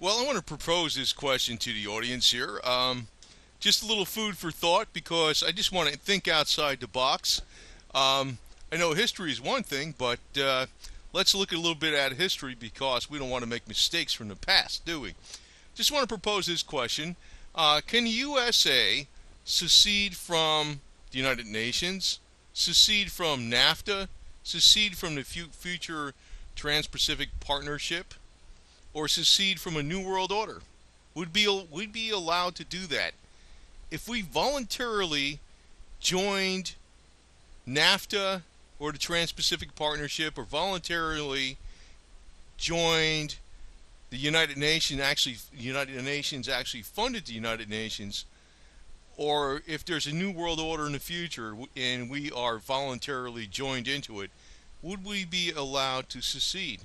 Well, I want to propose this question to the audience here. Just a little food for thought because I just want to think outside the box. I know history is one thing, but let's look a little bit at history because we don't want to make mistakes from the past, do we? Just want to propose this question. Can the USA secede from the United Nations, secede from NAFTA, secede from the future Trans-Pacific Partnership, or secede from a new world order? Would be allowed to do that if we voluntarily joined NAFTA or the Trans-Pacific Partnership, or voluntarily joined the United Nations? Actually, the United Nations actually funded the United Nations, or if there's a new world order in the future and we are voluntarily joined into it, would we be allowed to secede?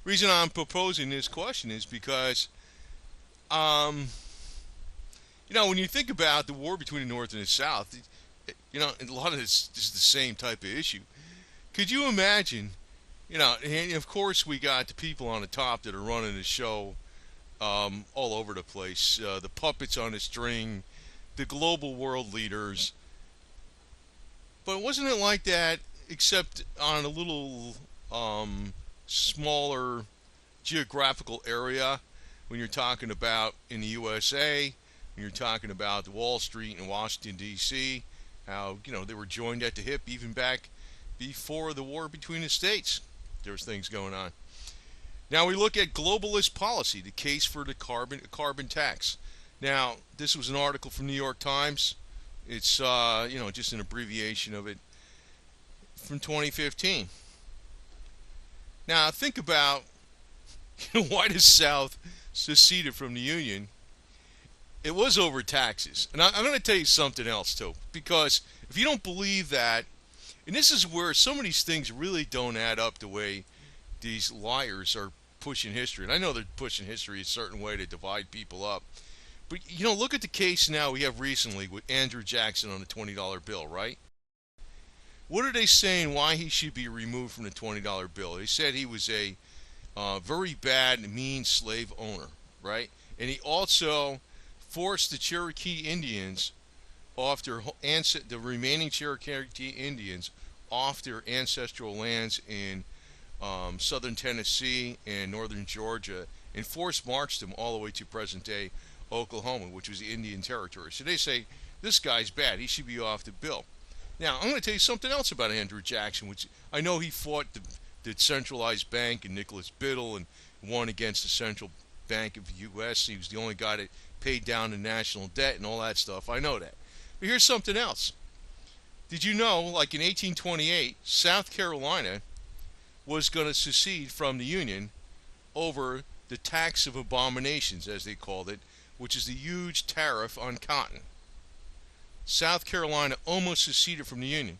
Reason I'm proposing this question is because, when you think about the war between the North and the South, a lot of this is the same type of issue. Could you imagine, and of course we got the people on the top that are running the show all over the place, the puppets on the string, the global world leaders. But wasn't it like that, except on a little smaller geographical area when you're talking about in the USA, when you're talking about Wall Street in Washington, D.C., how, they were joined at the hip even back before the war between the states. There was things going on. Now we look at globalist policy, the case for the carbon tax. Now, this was an article from New York Times. It's, just an abbreviation of it from 2015. Now, think about why the South seceded from the Union. It was over taxes. And I'm going to tell you something else, too. Because if you don't believe that, and this is where some of these things really don't add up the way these liars are pushing history. And I know they're pushing history a certain way to divide people up. But, look at the case now we have recently with Andrew Jackson on the $20 bill, right? What are they saying why he should be removed from the $20 bill? They said he was a very bad, mean slave owner, right? And he also forced the Cherokee Indians off the remaining Cherokee Indians off their ancestral lands in southern Tennessee and northern Georgia, and forced marched them all the way to present-day Oklahoma, which was the Indian Territory. So they say, this guy's bad. He should be off the bill. Now, I'm going to tell you something else about Andrew Jackson, which I know he fought the centralized bank and Nicholas Biddle and won against the Central Bank of the U.S. He was the only guy that paid down the national debt and all that stuff. I know that. But here's something else. Did you know, like in 1828, South Carolina was going to secede from the Union over the tax of abominations, as they called it, which is the huge tariff on cotton. South Carolina almost seceded from the Union.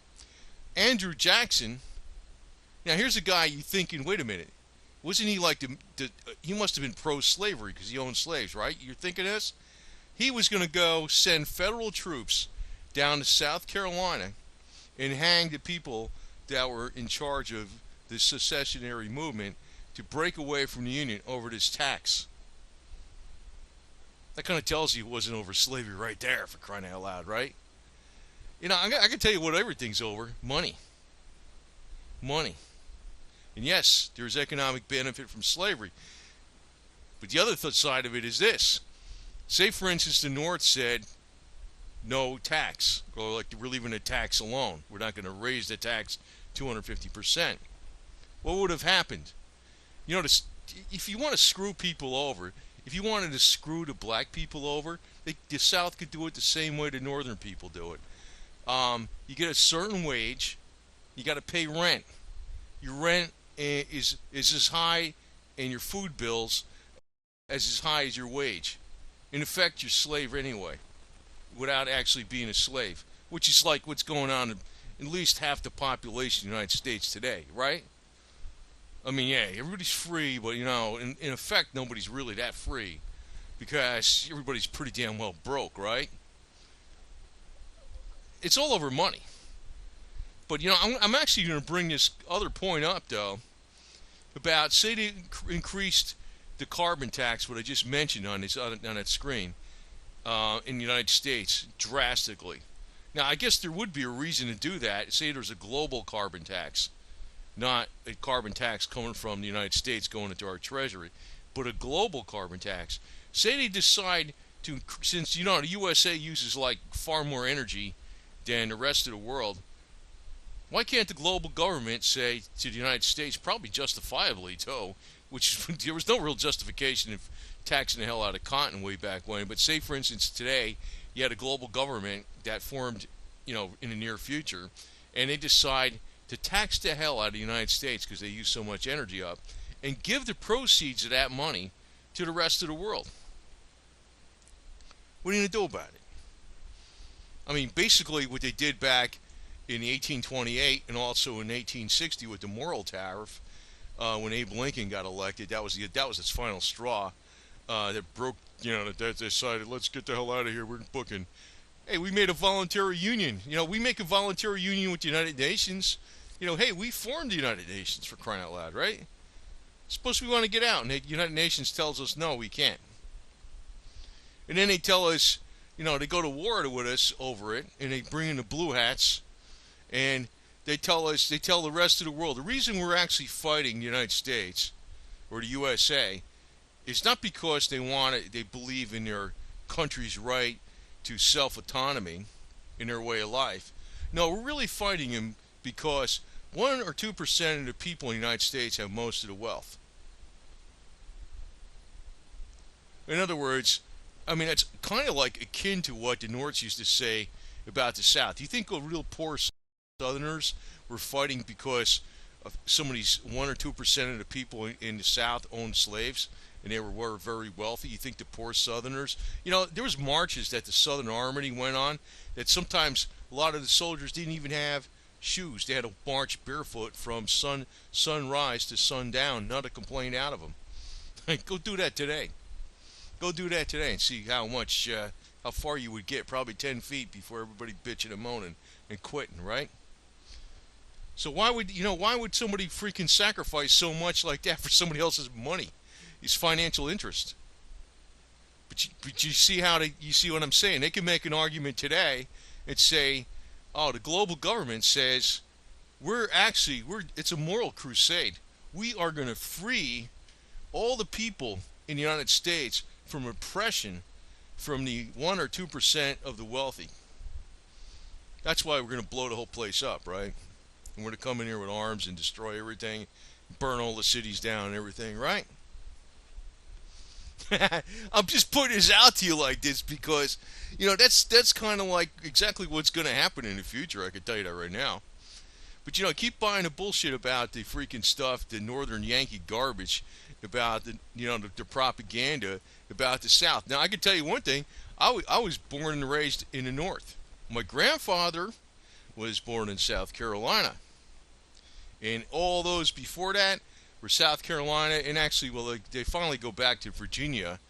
Andrew Jackson, now here's a guy you thinking, wait a minute, wasn't he like he must have been pro-slavery because he owned slaves, right? You're thinking this? He was going to go send federal troops down to South Carolina and hang the people that were in charge of the secessionary movement to break away from the Union over this tax. That kind of tells you it wasn't over slavery right there, for crying out loud, right? I can tell you what everything's over. Money. Money. And yes, there's economic benefit from slavery. But the other side of it is this. Say, for instance, the North said, no tax, or like we're leaving the tax alone. We're not going to raise the tax 250%. What would have happened? If you want to screw people over, if you wanted to screw the black people over, the South could do it the same way the Northern people do it. You get a certain wage, you got to pay rent. Your rent is as high, and your food bills as high as your wage. In effect, you're a slave anyway, without actually being a slave, which is like what's going on in at least half the population of the United States today, right? I mean, yeah, everybody's free, but, in effect, nobody's really that free because everybody's pretty damn well broke, right? It's all over money. But, I'm actually going to bring this other point up, though, about, say they increased the carbon tax, what I just mentioned on that screen, in the United States drastically. Now, I guess there would be a reason to do that. Say there's a global carbon tax, not a carbon tax coming from the United States going into our treasury, but a global carbon tax. Say they decide to, since the USA uses like far more energy than the rest of the world, why can't the global government say to the United States, probably justifiably too, which there was no real justification of taxing the hell out of cotton way back when, but say for instance today you had a global government that formed, in the near future, and they decide to tax the hell out of the United States because they use so much energy up, and give the proceeds of that money to the rest of the world. What are you going to do about it? I mean, basically what they did back in 1828 and also in 1860 with the Morrill Tariff, when Abe Lincoln got elected, that was its final straw. That broke, that they decided, let's get the hell out of here. We're booking. Hey, we made a voluntary union. We make a voluntary union with the United Nations. Hey, we formed the United Nations, for crying out loud, right? Suppose we want to get out, and the United Nations tells us, no, we can't. And then they tell us, they go to war with us over it, and they bring in the blue hats, and they tell the rest of the world, the reason we're actually fighting the United States, or the USA, is not because they believe in their country's right to self-autonomy in their way of life. No, we're really fighting them because 1 or 2% of the people in the United States have most of the wealth. In other words, I mean, it's kind of like akin to what the North used to say about the South. You think of real poor Southerners were fighting because of some of these 1 or 2% of the people in the South owned slaves, and they were very wealthy? You think the poor Southerners? There was marches that the Southern Army went on that sometimes a lot of the soldiers didn't even have shoes. They had to march barefoot from sunrise to sundown. Not a complaint out of them. Go do that today. Go do that today and see how far you would get. Probably 10 feet before everybody bitching and moaning and quitting, right? So why would somebody freaking sacrifice so much like that for somebody else's money? It's financial interest. But you see you see what I'm saying? They can make an argument today and say, oh, the global government says it's a moral crusade. We are going to free all the people in the United States from oppression from the 1 or 2% of the wealthy. That's why we're going to blow the whole place up, right? And we're going to come in here with arms and destroy everything, burn all the cities down and everything, right? I'm just putting this out to you like this because, that's kind of like exactly what's going to happen in the future. I can tell you that right now. But, keep buying the bullshit about the freaking stuff, the Northern Yankee garbage, about the propaganda about the South. Now, I can tell you one thing. I was born and raised in the North. My grandfather was born in South Carolina. And all those before that were South Carolina. And actually, they finally go back to Virginia,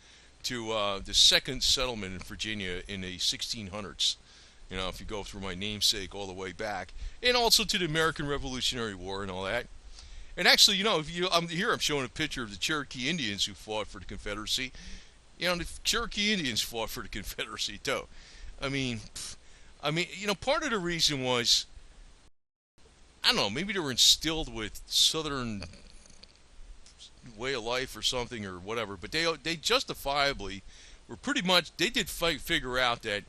to the second settlement in Virginia in the 1600s. If you go through my namesake all the way back. And also to the American Revolutionary War and all that. And actually, I'm showing a picture of the Cherokee Indians who fought for the Confederacy. The Cherokee Indians fought for the Confederacy too. I mean, part of the reason was, I don't know, maybe they were instilled with Southern way of life or something or whatever. But they justifiably were pretty much, they did figure out that,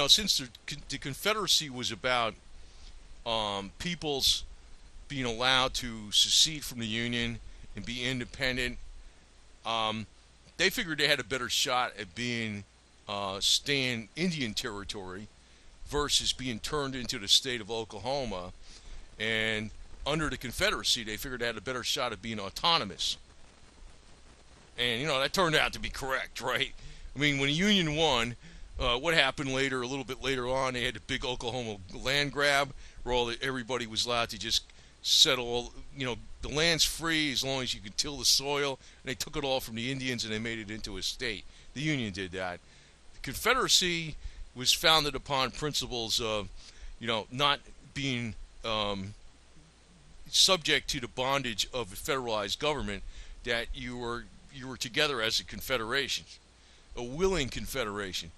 since the Confederacy was about people's being allowed to secede from the Union and be independent, they figured they had a better shot at staying Indian territory versus being turned into the state of Oklahoma. And under the Confederacy, they figured they had a better shot at being autonomous. And, that turned out to be correct, right? I mean, when the Union won, what happened a little bit later on, they had the big Oklahoma land grab where everybody was allowed to just settle, the land's free as long as you can till the soil, and they took it all from the Indians and they made it into a state. The Union did that. The Confederacy was founded upon principles of, not being subject to the bondage of a federalized government, that you were you were together as a confederation, a willing confederation.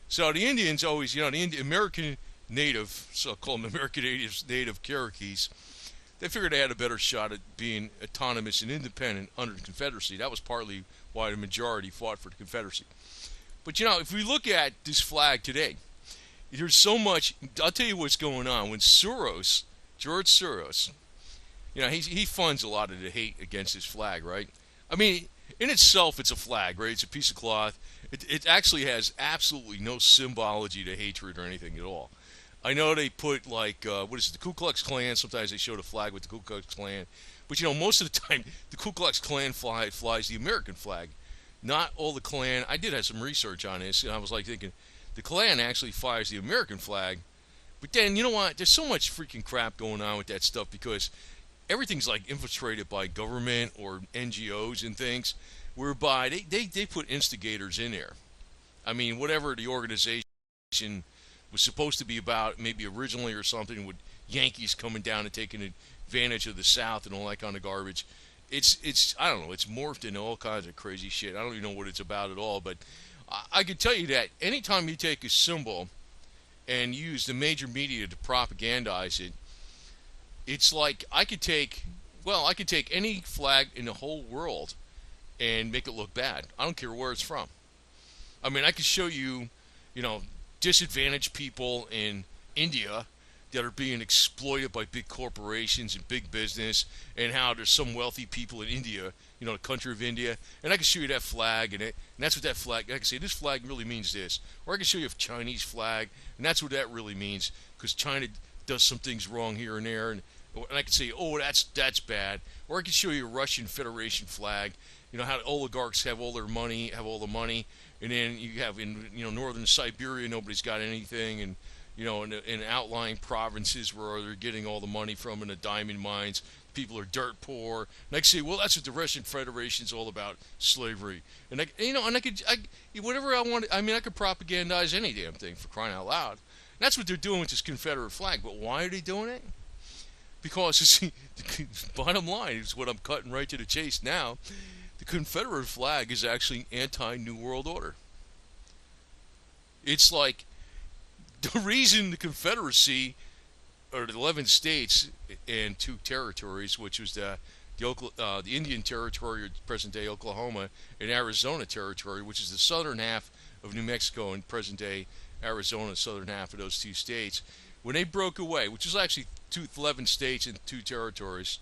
So the Indians always, the American native, so I'll call them American native Cherokees, they figured they had a better shot at being autonomous and independent under the Confederacy. That was partly why the majority fought for the Confederacy. But if we look at this flag today, there's so much. I'll tell you what's going on. When George Soros, he funds a lot of the hate against his flag, right? I mean, in itself, it's a flag, right? It's a piece of cloth. It actually has absolutely no symbology to hatred or anything at all. I know they put the Ku Klux Klan. Sometimes they show the flag with the Ku Klux Klan, but most of the time the Ku Klux Klan flies the American flag, not all the Klan. I did have some research on this, and I was thinking, the Klan actually flies the American flag, but then you know what? There's so much freaking crap going on with that stuff because everything's infiltrated by government or NGOs and things, whereby they put instigators in there. I mean, whatever the organization was supposed to be about, maybe originally or something, with Yankees coming down and taking advantage of the South and all that kind of garbage. It's I don't know. It's morphed into all kinds of crazy shit. I don't even know what it's about at all. But I can tell you that anytime you take a symbol and use the major media to propagandize it, it's like I could take any flag in the whole world and make it look bad. I don't care where it's from. I mean, I could show you, disadvantaged people in India that are being exploited by big corporations and big business, and how there's some wealthy people in India, the country of India, and I can show you that flag, and that's what that flag, I can say this flag really means this, or I can show you a Chinese flag, and that's what that really means, because China does some things wrong here and there, and I can say, oh, that's bad, or I can show you a Russian Federation flag, how the oligarchs have all their money, have all the money, and then you have in northern Siberia nobody's got anything, and in outlying provinces where they're getting all the money from in the diamond mines, people are dirt poor. And I can say, well, that's what the Russian Federation's all about, slavery. And whatever I want. I mean, I could propagandize any damn thing, for crying out loud. And that's what they're doing with this Confederate flag. But why are they doing it? Because the bottom line is what I'm cutting right to the chase now. The Confederate flag is actually anti-New World Order. It's like the reason the Confederacy, or the 11 states and 2 territories, which was the Indian Territory, present-day Oklahoma, and Arizona Territory, which is the southern half of New Mexico and present-day Arizona, southern half of those 2 states, when they broke away, which was actually 11 states and 2 territories,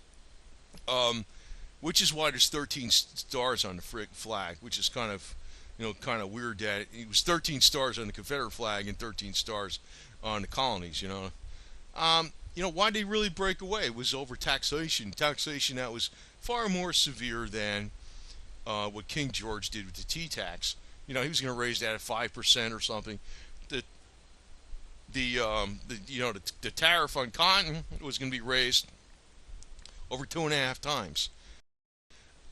which is why there's 13 stars on the flag, which is kind of weird that it was 13 stars on the Confederate flag and 13 stars on the colonies, why they really break away was over taxation that was far more severe than what King George did with the tea tax. He was going to raise that at 5% or something. The tariff on cotton was going to be raised over 2.5 times.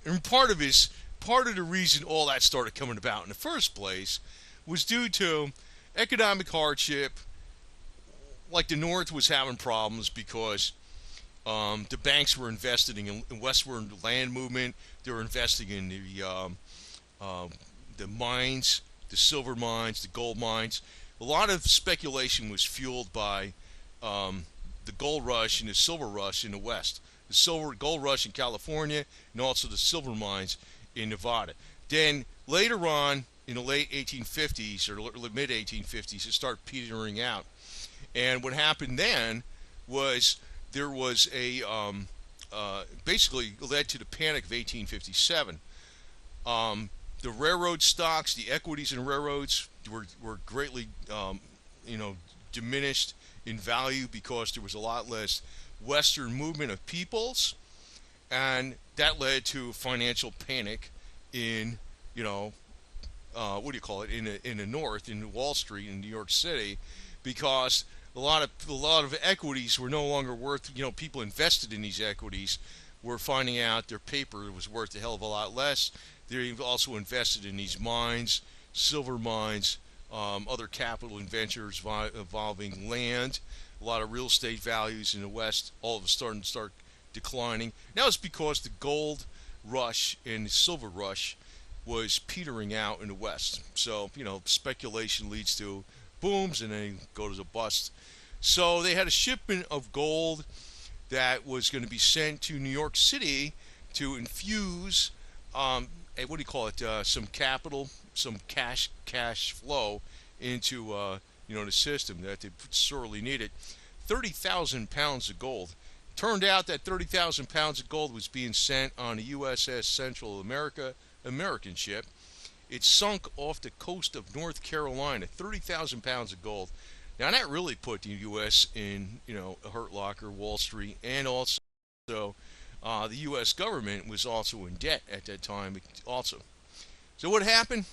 And part of the reason all that started coming about in the first place was due to economic hardship. Like the North was having problems because the banks were investing in westward land movement. They were investing in the mines, the silver mines, the gold mines. A lot of speculation was fueled by the gold rush and the silver rush in the West. The gold rush in California, and also the silver mines in Nevada. Then later on, in the late 1850s or mid 1850s, it started petering out. And what happened then was there was basically led to the Panic of 1857. The railroad stocks, the equities in railroads were greatly, diminished in value because there was a lot less Western movement of peoples, and that led to financial panic in, in the North, in Wall Street, in New York City, because a lot of equities were no longer worth. People invested in these equities were finding out their paper was worth a hell of a lot less. They also invested in these mines, silver mines, other capital ventures involving land. A lot of real estate values in the West all of a sudden start declining. Now it's because the gold rush and the silver rush was petering out in the West. So, speculation leads to booms and then goes a bust. So they had a shipment of gold that was going to be sent to New York City to infuse, what do you call it, some capital, some cash flow into, the system that they sorely needed. 30,000 pounds of gold. Turned out that 30,000 pounds of gold was being sent on a USS Central American ship. It sunk off the coast of North Carolina. 30,000 pounds of gold. Now that really put the U.S. in, a hurt locker, Wall Street, and also the U.S. government was also in debt at that time also. So what happened?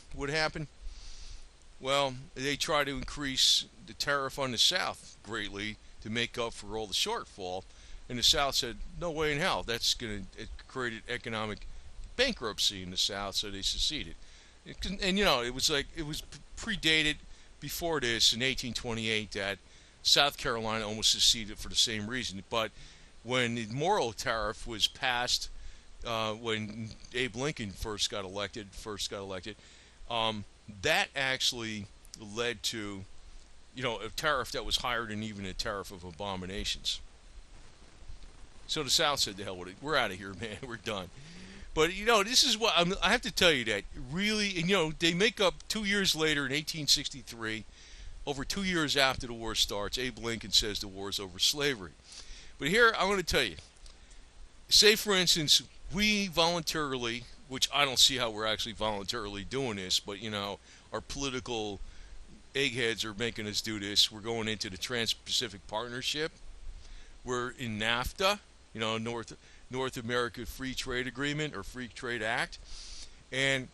Well, they tried to increase the tariff on the South greatly to make up for all the shortfall. And the South said, no way in hell. It created economic bankruptcy in the South, so they seceded. And it was predated before this in 1828 that South Carolina almost seceded for the same reason. But when the Morrill Tariff was passed, when Abe Lincoln first got elected, that actually led to, a tariff that was higher than even a tariff of abominations. So the South said, "The hell with it. We're out of here, man. We're done." But this is what I have to tell you that really, and they make up 2 years later in 1863, over 2 years after the war starts. Abe Lincoln says the war is over slavery. But here I want to tell you, say for instance, we voluntarily, which I don't see how we're actually voluntarily doing this, but our political eggheads are making us do this. We're going into the Trans-Pacific Partnership. We're in NAFTA, North America Free Trade Agreement or Free Trade Act, and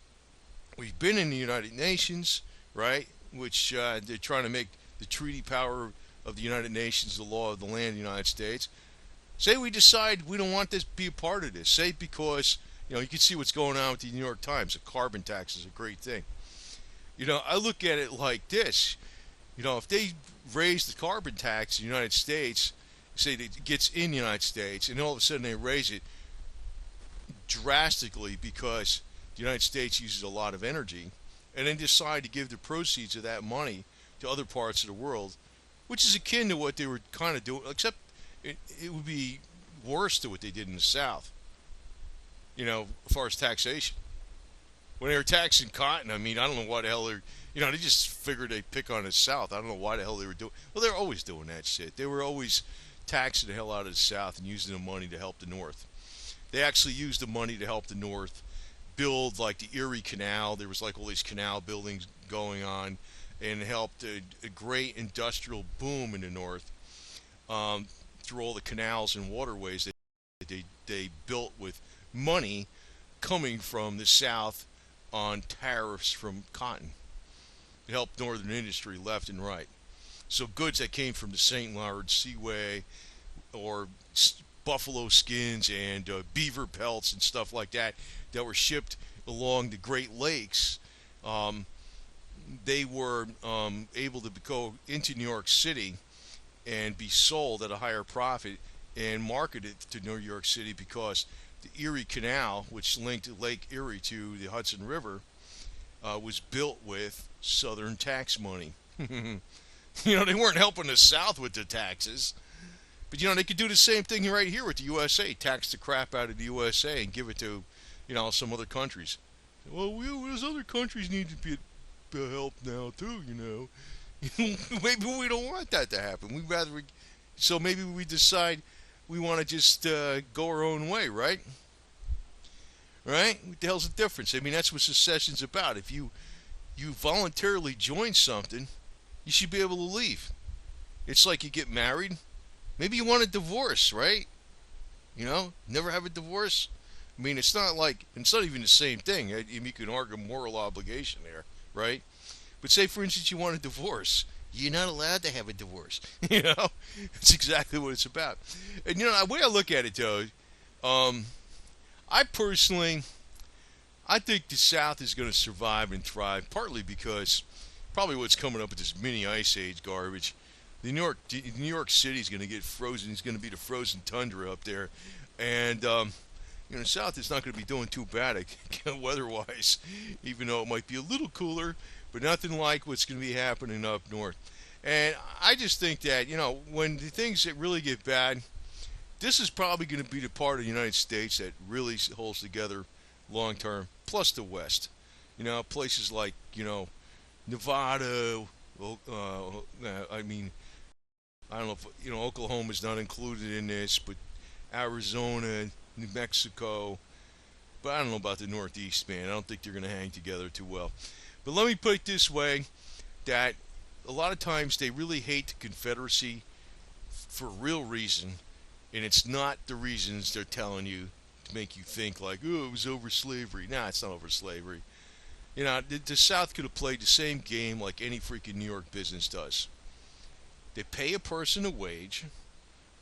we've been in the United Nations, right? Which they're trying to make the treaty power of the United Nations the law of the land of the United States. Say we decide we don't want this to be a part of this. Say because you can see what's going on with the New York Times. A carbon tax is a great thing. I look at it like this. If they raise the carbon tax in the United States, say it gets in the United States, and all of a sudden they raise it drastically because the United States uses a lot of energy, and then decide to give the proceeds of that money to other parts of the world, which is akin to what they were kind of doing, except it would be worse to what they did in the South, as far as taxation. When they were taxing cotton, I don't know what the hell they just figured they'd pick on the South. I don't know why the hell they were doing. Well, they're always doing that shit. They were always taxing the hell out of the South and using the money to help the North. They actually used the money to help the North build like the Erie Canal. There was like all these canal buildings going on, and it helped a great industrial boom in the North through all the canals and waterways that they built with money coming from the South on tariffs from cotton. It helped northern industry left and right. So goods that came from the St. Lawrence Seaway or buffalo skins and beaver pelts and stuff like that were shipped along the Great Lakes, they were able to go into New York City and be sold at a higher profit and marketed to New York City because the Erie Canal, which linked Lake Erie to the Hudson River, was built with Southern tax money. They weren't helping the South with the taxes. But, they could do the same thing right here with the USA. Tax the crap out of the USA and give it to, some other countries. Well, those other countries need to be helped now, too, Maybe we don't want that to happen. So maybe we decide we want to just go our own way, right? Right? What the hell's the difference? That's what secession's about. If you voluntarily join something, you should be able to leave. It's like you get married. Maybe you want a divorce, right? Never have a divorce. It's not even the same thing. You can argue moral obligation there, right? But say, for instance, you want a divorce. You're not allowed to have a divorce. That's exactly what it's about. And, the way I look at it, though, I think the South is going to survive and thrive, partly because probably what's coming up with this mini ice age garbage. New York City is going to get frozen. It's going to be the frozen tundra up there, and the South is not going to be doing too bad weather-wise, even though it might be a little cooler, but nothing like what's going to be happening up north. And I just think that, when the things that really get bad, this is probably going to be the part of the United States that really holds together long term, plus the West. Places like, Nevada, I mean, I don't know if, Oklahoma's not included in this, but Arizona, New Mexico, but I don't know about the Northeast, man. I don't think they're going to hang together too well. But let me put it this way, that a lot of times they really hate the Confederacy for a real reason, and it's not the reasons they're telling you to make you think like, oh, it was over slavery. Nah, it's not over slavery. The South could have played the same game like any freaking New York business does. They pay a person a wage,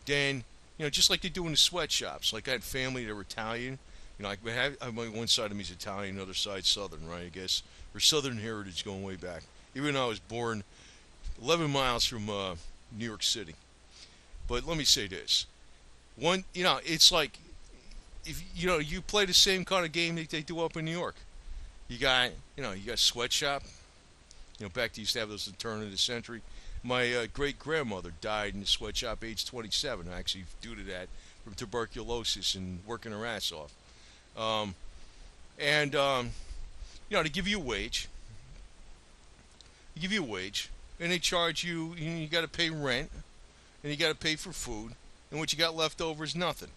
then, just like they do in the sweatshops. Like I had family that were Italian. One side of me is Italian, the other side Southern, right, I guess. Or Southern heritage going way back. Even though I was born 11 miles from New York City. But let me say this. It's like, if you play the same kind of game that they do up in New York. You got sweatshop. Back to used to have those at the turn of the century. My great-grandmother died in the sweatshop age 27, actually, due to that, from tuberculosis and working her ass off. They give you a wage. And they charge you, you got to pay rent, and you got to pay for food, and what you got left over is nothing.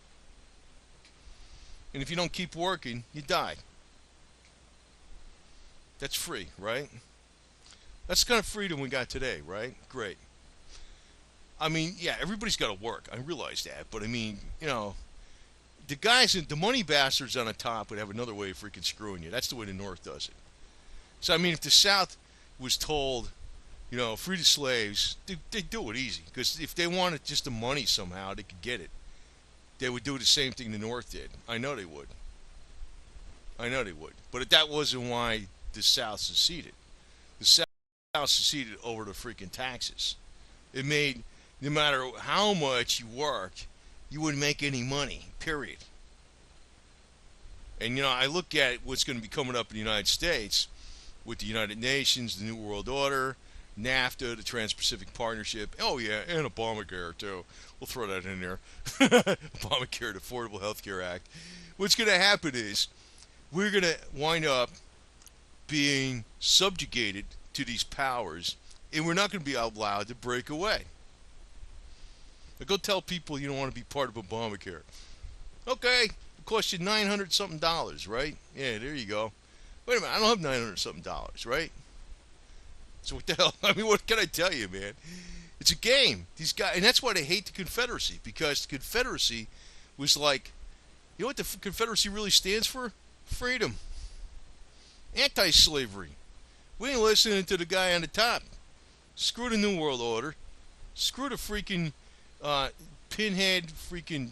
And if you don't keep working, you die. That's free, right? That's the kind of freedom we got today, right? Great. I mean, yeah, everybody's got to work. I realize that. But, I mean, the guys, the money bastards on the top would have another way of freaking screwing you. That's the way the North does it. So, I mean, if the South was told, free the slaves, they'd do it easy. Because if they wanted just the money somehow, they could get it. They would do the same thing the North did. I know they would. But that wasn't why the South seceded. The South seceded over the freaking taxes. It made, no matter how much you worked, you wouldn't make any money, period. And, I look at what's going to be coming up in the United States with the United Nations, the New World Order, NAFTA, the Trans-Pacific Partnership. Oh, yeah, and Obamacare, too. We'll throw that in there. Obamacare, the Affordable Health Care Act. What's going to happen is we're going to wind up being subjugated to these powers, and we're not going to be allowed to break away. Now go tell people you don't want to be part of Obamacare. Okay, it costs you $900 something, right? Yeah, there you go. Wait a minute, I don't have $900 something, right? So what the hell? I mean, what can I tell you, man? It's a game. These guys, and that's why they hate the Confederacy, because the Confederacy was like, you know what the Confederacy really stands for? Freedom. Anti-slavery. We ain't listening to the guy on the top. Screw the New World Order. Screw the freaking pinhead freaking,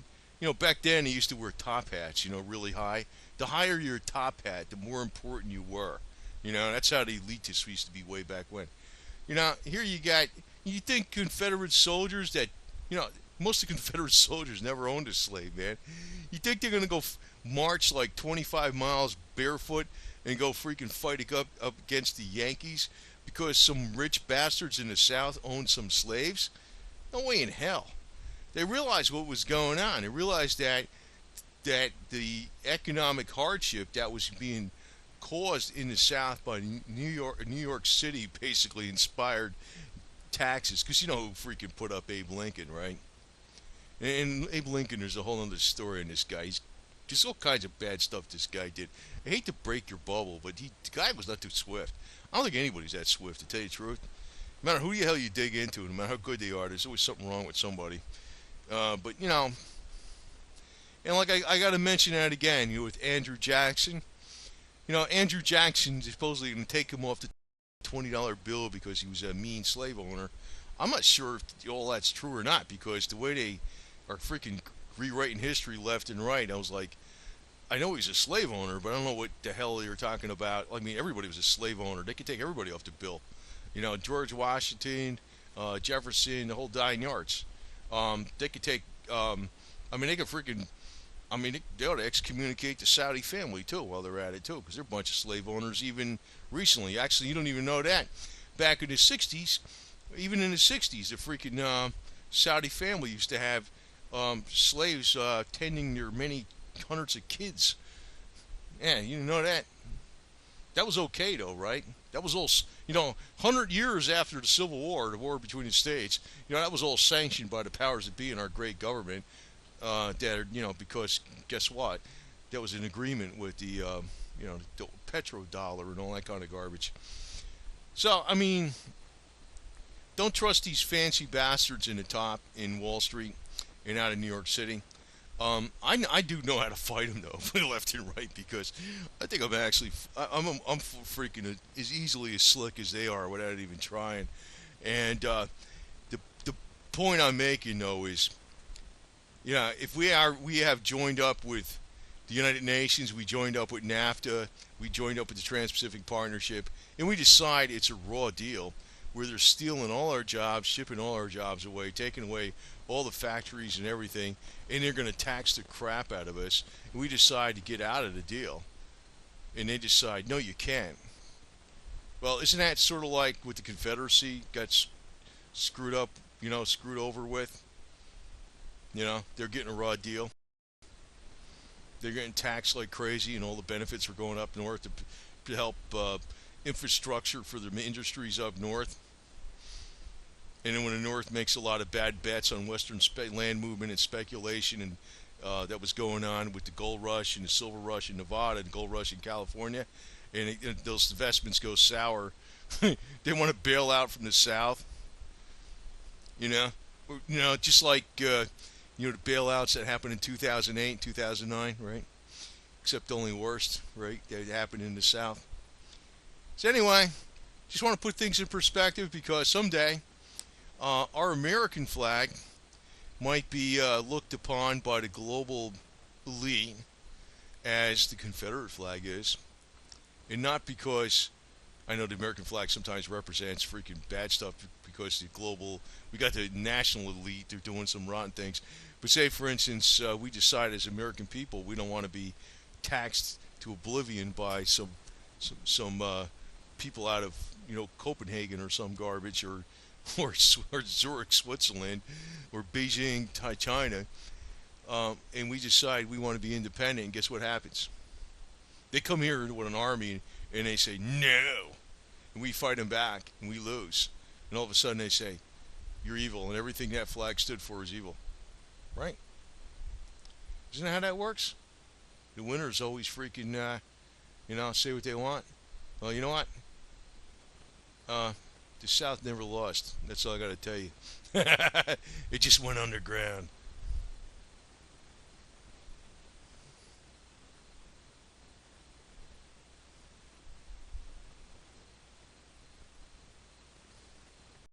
back then they used to wear top hats, really high. The higher your top hat, the more important you were. That's how the elitists used to be way back when. Here you think Confederate soldiers that, most of the Confederate soldiers never owned a slave, man. You think they're going to go march like 25 miles barefoot and go freaking fight up against the Yankees because some rich bastards in the South owned some slaves? No way in hell. They realized what was going on. They realized that the economic hardship that was being caused in the South by New York City basically inspired taxes. Because you know who freaking put up Abe Lincoln, right? And Abe Lincoln, there's a whole other story on this guy. There's all kinds of bad stuff this guy did. I hate to break your bubble, but the guy was not too swift. I don't think anybody's that swift, to tell you the truth. No matter who the hell you dig into, no matter how good they are, there's always something wrong with somebody. But, and like I got to mention that again, with Andrew Jackson. Andrew Jackson is supposedly going to take him off the $20 bill because he was a mean slave owner. I'm not sure if all that's true or not, because the way they are freaking rewriting history left and right, I was like, I know he's a slave owner, but I don't know what the hell you're talking about. I mean, everybody was a slave owner. They could take everybody off the bill. George Washington, Jefferson, the whole 9 yards. They could take, they could freaking, I mean, they ought to excommunicate the Saudi family too while they're at it too, because they're a bunch of slave owners. Even recently, actually, you don't even know that. Back in the '60s, even in the '60s, the freaking Saudi family used to have slaves tending their many hundreds of kids. Yeah, you know that. That was okay though, right? That was all, 100 years after the Civil War, the war between the states. That was all sanctioned by the powers that be in our great government. That are, because guess what? That was an agreement with the petrodollar and all that kind of garbage. So I mean, don't trust these fancy bastards in the top in Wall Street and out of New York City. I do know how to fight them though, left and right, because I think I'm actually I'm freaking as easily as slick as they are without even trying. And the point I'm making though is, if we have joined up with the United Nations, we joined up with NAFTA, we joined up with the Trans-Pacific Partnership, and we decide it's a raw deal where they're stealing all our jobs, shipping all our jobs away, taking away all the factories and everything, and they're going to tax the crap out of us, and we decide to get out of the deal, and they decide, no, you can't. Well, isn't that sort of like what the Confederacy got screwed up, screwed over with? They're getting a raw deal. They're getting taxed like crazy, and all the benefits are going up north to help infrastructure for the industries up north. And then when the North makes a lot of bad bets on Western land movement and speculation, and that was going on with the gold rush and the silver rush in Nevada and the gold rush in California, and those investments go sour, they want to bail out from the South. Just like the bailouts that happened in 2008 and 2009, right? Except only worse, right? That happened in the South. So anyway, just want to put things in perspective, because someday our American flag might be looked upon by the global elite as the Confederate flag is. And not because I know the American flag sometimes represents freaking bad stuff, because we got the national elite, they're doing some rotten things. But say, for instance, we decide as American people we don't want to be taxed to oblivion by some people out of Copenhagen or some garbage, or Zurich, Switzerland, or Beijing, China, and we decide we want to be independent. And guess what happens? They come here with an army and they say no, and we fight them back and we lose. And all of a sudden they say you're evil, and everything that flag stood for is evil, right? Isn't that how that works? The winners always freaking say what they want. Well, you know what? The South never lost. That's all I got to tell you. It just went underground.